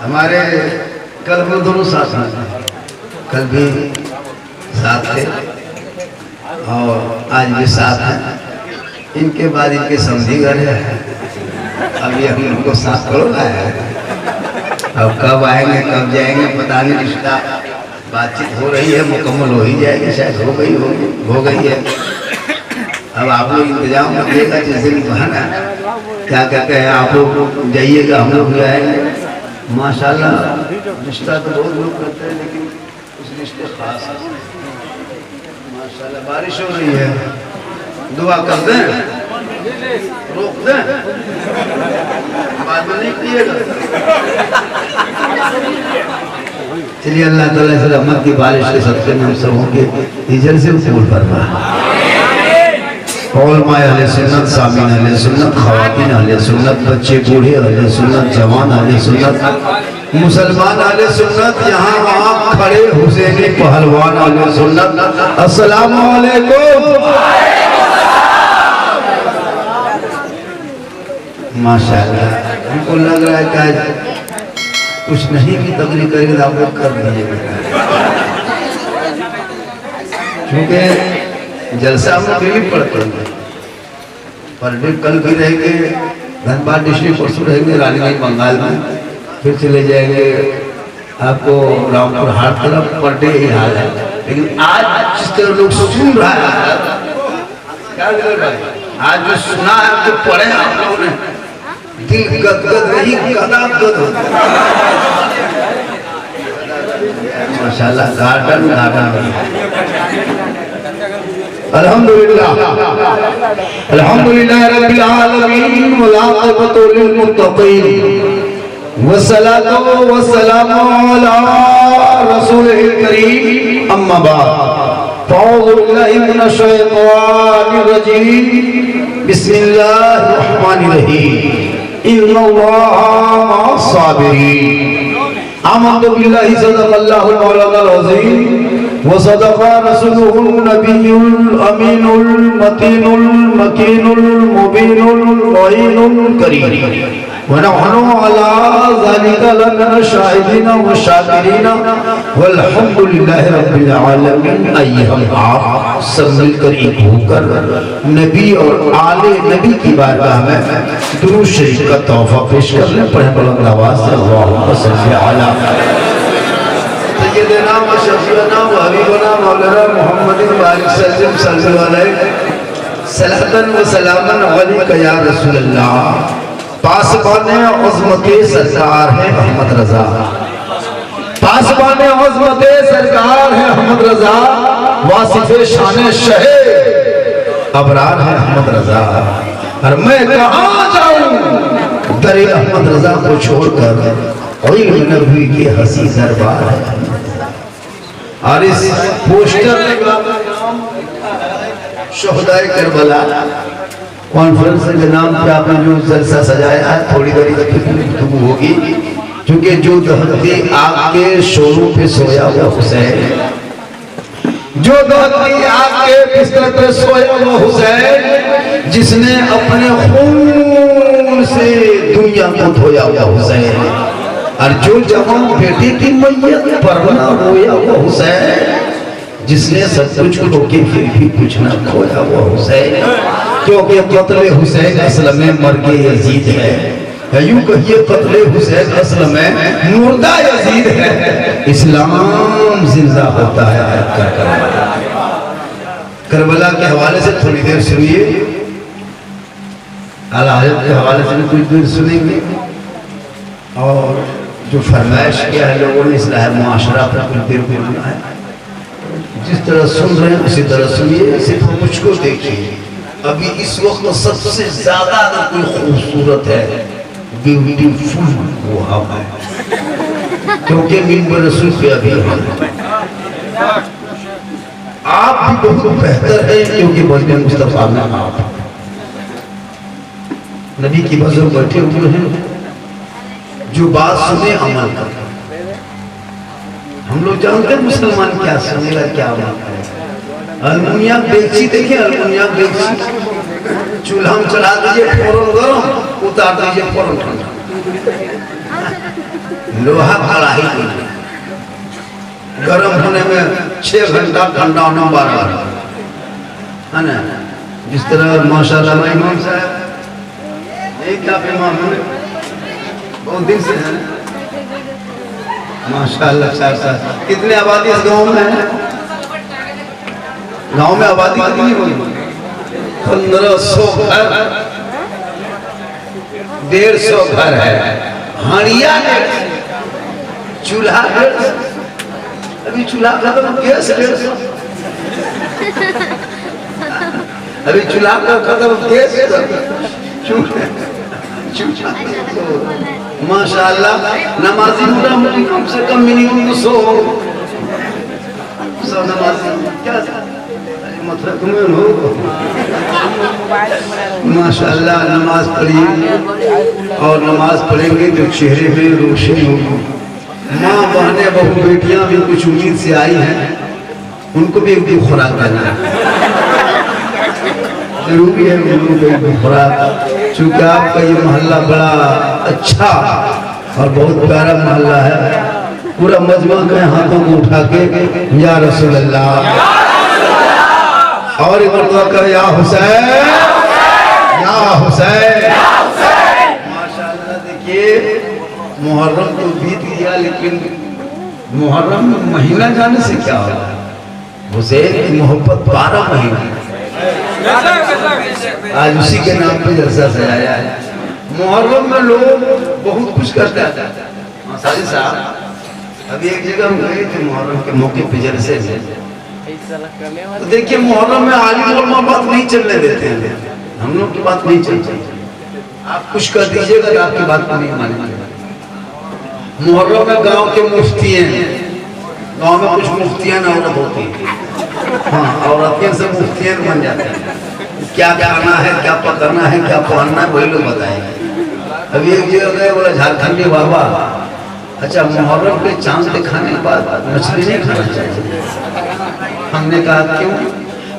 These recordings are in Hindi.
हमारे कल वो दोनों साथ हैं, कल भी साथ थे और आज भी साथ हैं। इनके बाद इनके समझी घर है, अभी हम इनको साथ करोगा है। अब कब आएंगे कब जाएंगे पता नहीं, रिश्ता बातचीत हो रही है, मुकम्मल हो ही जाएगी, शायद हो गई है। अब आप लोग इंतजाम करिएगा, जिस दिन बहाना क्या कहते हैं आप लोग जाइएगा, हम लोग भी आएंगे। माशाल्लाह रिश्ता तो बहुत लोग करते हैं, लेकिन उस रिश्ते खास है। माशाल्लाह बारिश हो रही है, दुआ कर दें, रोक दें, बाद में नहीं कीजिएगा। चलिए अल्लाह ताला से रहमत की बारिश के सबसे हम सबों के हिजर से कबूल फरमा। उलमाए अहले सुन्नत, सामीन अहले सुन्नत, खवातीन अहले सुन्नत, बच्चे बूढ़े अहले सुन्नत, जवान अहले सुन्नत, मुसलमान अहले सुन्नत, यहाँ वहाँ खड़े हुसैनी पहलवान अहले सुन्नत, अस्सलामु अलैकुम। माशाअल्लाह, हमको लग रहा है कि कुछ नहीं भी तकलीफ करेंगे तो आप लोग कर दीजिएगा, क्योंकि जलसा हम लोग भी पढ़ते हैं। पर कल भी रहेंगे धनबाद डिस्ट्रिक्ट, परसों रहेंगे रानीगंज बंगाल में, फिर चले जाएंगे आपको रामपुर हाट तरफ। पर डे ही हाल है, लेकिन आज जिस तरह लोग सुन रहा है, क्या आज जो सुना है जो पढ़े आप लोगों ने, दिल गदगद नहीं गदगद होता माशाल्लाह। गार्डन अल्हम्दुलिल्लाह अल्हम्दुलिल्लाह रब्बिल आलमीन वल आक़िबतु लिल मुत्तक़ीन वस्सलातु वस्सलामु अला रसूलिल करीम, अम्मा बाद। अऊज़ु बिल्लाहि मिनश शैतानिर रजीम, बिस्मिल्लाहिर रहमानिर रहीम। इन्नल्लाहा मअस साबिरीन। आमन्तु बिल्लाहि सदक़ल्लाहुल मौलानाल अज़ीम व सदक़ रसूलुहुन नबियुल अमीनुल मतीनुल मकीनुल मुबीनुल मुईनुल करीम व नहनु अला ज़ालिका लमिन शाहिदीन व शाकिरीन वल्हम्दुलिल्लाहि रब्बिल आलमीन। आइए हम आप सब मिलकर एक होकर नबी और आले नबी की बारगाह में दुरूद शरीफ का तोहफा पेश कर लें। पढ़ें बुलंद आवाज से, अल्लाहुम्मा सल्ली अला सय्यिदना व शफीअना व हबीबना मौलाना मुहम्मदिन व आलिहि वसल्लम सल्लल्लाहु अलैहि सलातन व सलामन अलैका या रसूल अल्लाह। पासबाने उज़्मते सरकार है अहमद रजा, पासबाने उज़्मते सरकार है अहमद रजा, वासिफ़े शान शहे अबरार है अहमद रजा। और मैं कहाँ जाऊं दरे अहमद रजा को छोड़कर, इल्म नबी के हसी दरबार है। और इस पोस्टर शुहदाए करबला कॉन्फ्रेंस के नाम पे आपने जो जलसा सजाया है, थोड़ी देर गुफ्तगू होगी, क्योंकि जो दहकती आग के शोरों पे सोया हुआ हुसैन, जो दहकती आग के बिस्तर पे सोया हुआ हुसैन, जिसने अपने खून से दुनिया को धोया हुआ हुसैन, और जो जवान बेटी की मैयत पर ना रोया हुआ हुसैन, जिसने सब कुछ को रोके फिर भी कुछ ना खोया हुआ हुसैन, क्योंकि कत्ले हुसैन असल में मर्गे यजीद है। यूं कहिए कत्ले हुसैन असल में मुर्दा यजीद है। इस्लाम जिंदा होता है करबला के हवाले से थोड़ी देर सुनिए, आला हज़रत के हवाले से कुछ देर सुनेंगे, और जो फरमाइश किया है लोगों ने इस्लाह मुआशरा पर कुछ देर बोलना है। जिस तरह सुन रहे हैं उसी तरह सुनिए, सिर्फ मुझको देखिए। अभी इस वक्त सबसे ज्यादा अगर कोई खूबसूरत है, ब्यूटीफुल वो हम है, क्योंकि मिंबर रसूल पे अभी आप भी बहुत बेहतर है, क्योंकि बजने मुस्तफा में आप नबी की बज़र बैठे हुए हैं। जो बात सुने अमल कर, हम लोग जानते हैं मुसलमान क्या सुनेगा क्या अमल करेगा। अल्मुनियम बेची, देखिए अल्मुनियम बेची, चूल्हा में चढ़ा दीजिए फौरन गरम, उतार दीजिए फौरन ठंडा। लोहा कढ़ाई गर्म होने में 6 घंटा, ठंडा होने में 12 घंटा, है ना। जिस तरह माशाल्लाह इमाम साहब एक आप इमाम बहुत दिन से है माशाल्लाह। 4 साल। कितने आबादी इस गांव में है? गांव में आबादी कितनी होगी? 1500 घर, 150 घर है। हाड़िया चूल्हा 150, अभी चूल्हा खत्म, गैस 150, अभी चूल्हा खत्म, गैस माशाल्लाह। नमाजी मोटामोटी कम से कम मिनिमम 100 हो। सब नमाजी क्या मतलब तुम्हें हो माशाल्लाह। नमाज पढ़ी और नमाज पढ़ेंगे तो चेहरे में रोशनी होगी। माँ बहने बहू बेटियां भी कुछ उम्मीद से आई हैं, उनको भी एक दिन खुराक देना जरूरी है। उनको भी एक दिन खुराक, चूँकि आपका ये मोहल्ला बड़ा अच्छा और बहुत प्यारा मोहल्ला है। पूरा मजमा के हाथों को उठा के या रसूल अल्लाह, और एक मरतबा कर या हुसैन, या हुसैन। माशाल्लाह। देखिए मुहर्रम तो बीत गया, लेकिन मुहर्रम महीना जाने से क्या होगा? हुसैन की मोहब्बत 12 महीना आज उसी के नाम पे जलसा सजाया है। मुहर्रम में लोग बहुत कुछ करते हैं। साजिद साहब अभी एक जगह हम गए थे मुहर्रम के मौके पे जलसे में, तो देखिए मुहर्रम में आलिम उलमा बात नहीं चलने देते हैं। हम लोग की बात नहीं चलती, आप कुछ कर दीजिएगा तो आपकी बात को नहीं मानेंगे। मुहर्रम में गांव के मुफ्ती हैं, गांव में कुछ मुफ्तियां औरत होती है, हाँ औरतें से मुफ्तियां बन जाते हैं। क्या खाना है, क्या पकाना है, क्या पहनना है, वही लोग बताएंगे। अभी एक जगह गए, बोला झारखंडी बाबा, अच्छा मुहर्रम के चांद दिखाने के बाद मछली नहीं खाना चाहिए। हमने कहा क्यों?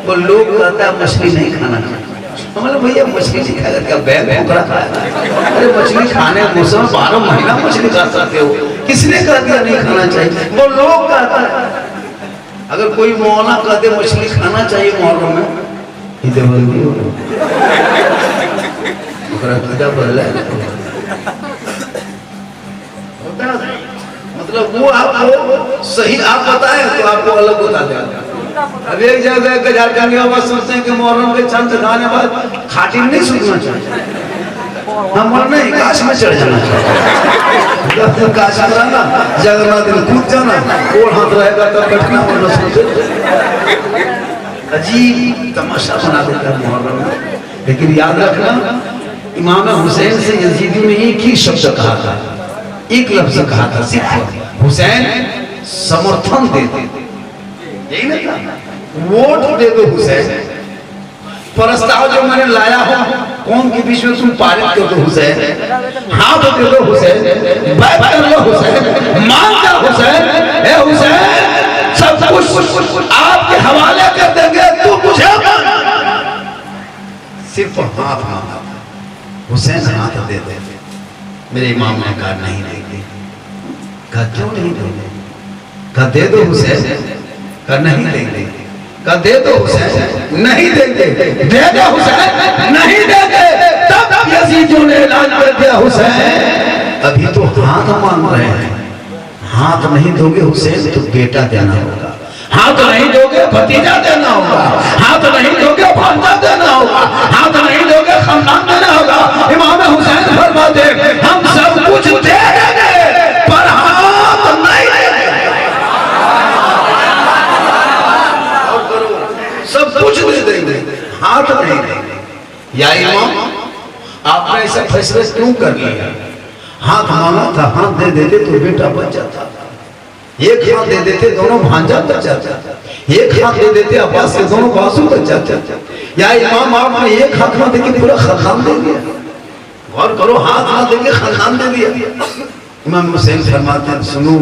वो लोग कहता है मछली नहीं खाना चाहिए। हमने भैया मछली नहीं खाएगा क्या? बैग भूखा खाएगा? अरे मछली खाने मौसम 12 महीना मछली खा सकते हो, किसने कह दिया नहीं खाना चाहिए? वो लोग कहता है। अगर कोई मौलाना कहते मछली खाना चाहिए मुहर्रम में, इधर बंदी हो बदला मतलब वो आपको सही आप बताएं तो आपको अलग बता देगा। अब एक जगह झारखंड बाबा सोचते हैं कि मुहर्रम के चांद दिखाने बाद खाटिन नहीं सूखना चाहिए, हम नहीं काश में चढ़ जाना चाहिए। काश में रहना, जगन्नाथ दिन कूद जाना, और हाथ रहेगा तब बैठना, वरना सोचे। अजीब तमाशा बना देता है मुहर्रम में। लेकिन याद रखना, इमाम हुसैन से यजीदी ने एक ही शब्द कहा था, एक लफ्ज कहा था सिर्फ, हुसैन समर्थन दे दे, यही ना कहा, वोट दे दो हुसैन। प्रस्ताव जो मैंने लाया हो कौम के बीच में तुम पारित कर दो हुसैन, हाथ दे दो हुसैन, बैठ कर लो हुसैन, मान जा हुसैन, ए हुसैन सब कुछ आपके हवाले कर देंगे, तू मुझे सिर्फ हाथ मांगा। हुसैन हाथ दे दे। मेरे इमाम ने कहा नहीं देंगे। कहा क्यों नहीं देंगे? कहा दे दो हुसैन। कहा नहीं देंगे। कहा दे दो हुसैन। नहीं देंगे। दे दो हुसैन। नहीं देंगे। तब यजीदियों ने ऐलान कर दिया हुसैन अभी तो हाथ मांग रहे हैं, हाथ नहीं दोगे हुसैन तो बेटा देना होगा, हाथ नहीं दोगे भतीजा देना होगा, हाथ नहीं दोगे भांजा देना होगा, हाथ नहीं दोगे खानदान देना होगा। इमाम हुसैन फरमाते हम सब कुछ दे देंगे पर हाथ नहीं देंगे। सब कुछ दे देंगे, हाथ नहीं देंगे। या इमाम आपने ऐसा फैसला क्यों कर लिया? हाथ मांगा था, हाथ दे देते तो बेटा बच जाता, एक हाथ दे देते दोनों भांजा बच जाता, एक हाथ दे देते अब्बास के दोनों बाजू बच जाते। या इमाम आपने एक हाथ में देके पूरा खानदान दे दिया। गौर करो, हाथ ना देके खानदान दे दिया। इमाम हुसैन फरमाते हैं सुनो,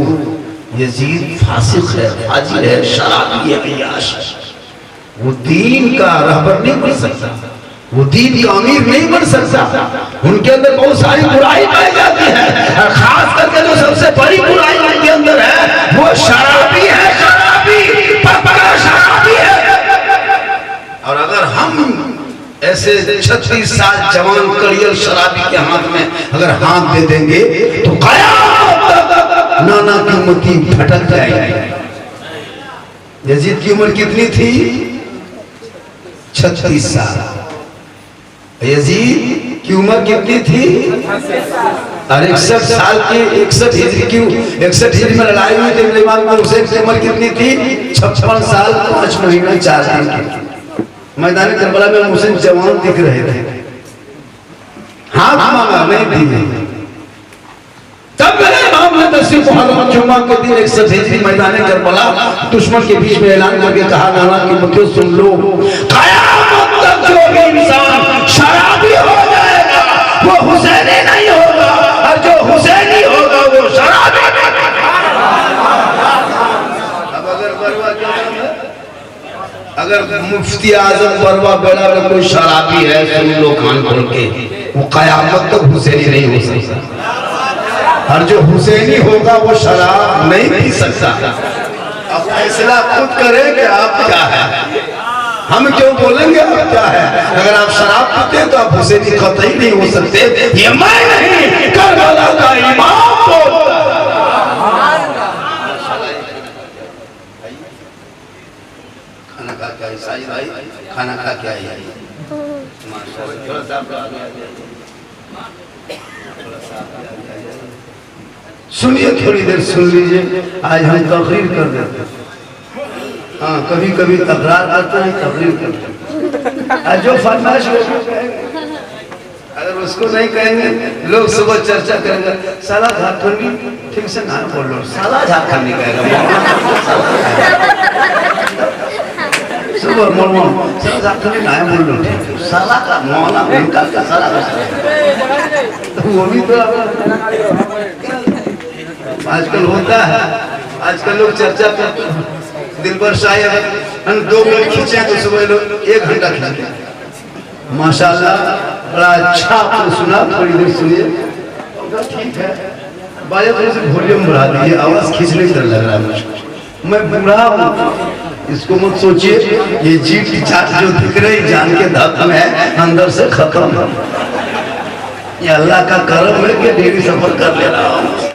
यजीद फासिक है, फाजिर है, शराबी है, अय्याश है, वो दीन का रहबर नहीं बन सकता। वो दीन का अमीर नहीं बन सकता। उनके अंदर बहुत सारी बुराई पाई जाती है, और खास करके जो सबसे बड़ी बुराई उनके अंदर है वो शराबी है, शराबी, पक्का शराबी है। और अगर हम ऐसे 36 साल जवान कड़ियल शराबी के हाथ में अगर हाथ दे देंगे तो कयामत तक नाना कीमती भटक जाएगी। यजीद की उम्र कितनी थी? 36 साल। यजीद की उम्र कितनी थी? और 61 साल की 61 हिजरी में लड़ाई हुई थी। इमाम हुसैन की उम्र कितनी थी? 56 साल 5 महीने 4 दिन की। मैदान करबला में हुसैन जवान दिख रहे थे, हाथ मांगा नहीं दिए। तब मेरे इमाम ने 10 मुहर्रम जुम्मा के दिन 61 हिजरी मैदान करबला दुश्मन के बीच में ऐलान करके कहा, नाना की मक्खियों सुन लो, कयामत तक जो भी इंसान शराबी हो जाएगा वो हुसैनी नहीं होगा, और जो हुसैनी होगा वो शराबी। अब अगर बरवा क्या है, अगर मुफ्ती आजम बरवा बेड़ा में कोई शराबी है, सुन लो कान खोल के, वो कयामत तक हुसैनी नहीं हो सकता, और जो हुसैनी होगा वो शराब नहीं पी सकता। अब फैसला खुद करें कि आप क्या है, हम क्यों बोलेंगे आप क्या है। अगर आप शराब पीते तो आप हुसैनी कतई नहीं हो सकते। ये मैं नहीं, करबला का इमाम बोलता है। खाना खा क्या ईसाई भाई, खाना खा क्या है? सुनिए, थोड़ी देर सुन लीजिए। आज हम तकरीर कर देते हैं, हाँ कभी कभी तकरार करते हैं, तकरीर करते हैं। आज जो फरमाइश अगर उसको नहीं कहेंगे, लोग सुबह चर्चा करेंगे, साला झारखंडी ठीक से ना बोलो, साला झारखंडी कहेगा सुबह मोड़ साला झारखंडी ना बोलो, साला का मौला उनका का साला वो भी तो आजकल होता है। आजकल लोग चर्चा करते हैं, दिलबर शाही अगर 2 मिनट खींचे तो सुबह लोग 1 घंटा खींचते हैं। माशाल्लाह बड़ा अच्छा आपने सुना, थोड़ी देर सुनिए। ठीक है, बाजा थोड़ी सी वॉल्यूम बढ़ा दीजिए, आवाज खींचने की तरह लग रहा है मुझको। मैं बूढ़ा हूँ, इसको मत सोचिए। ये जीभ की चाट जो दिख रही जान के धक्का है, अंदर से खत्म है। ये अल्लाह का करम है कि डेली सफर कर ले रहा हूँ।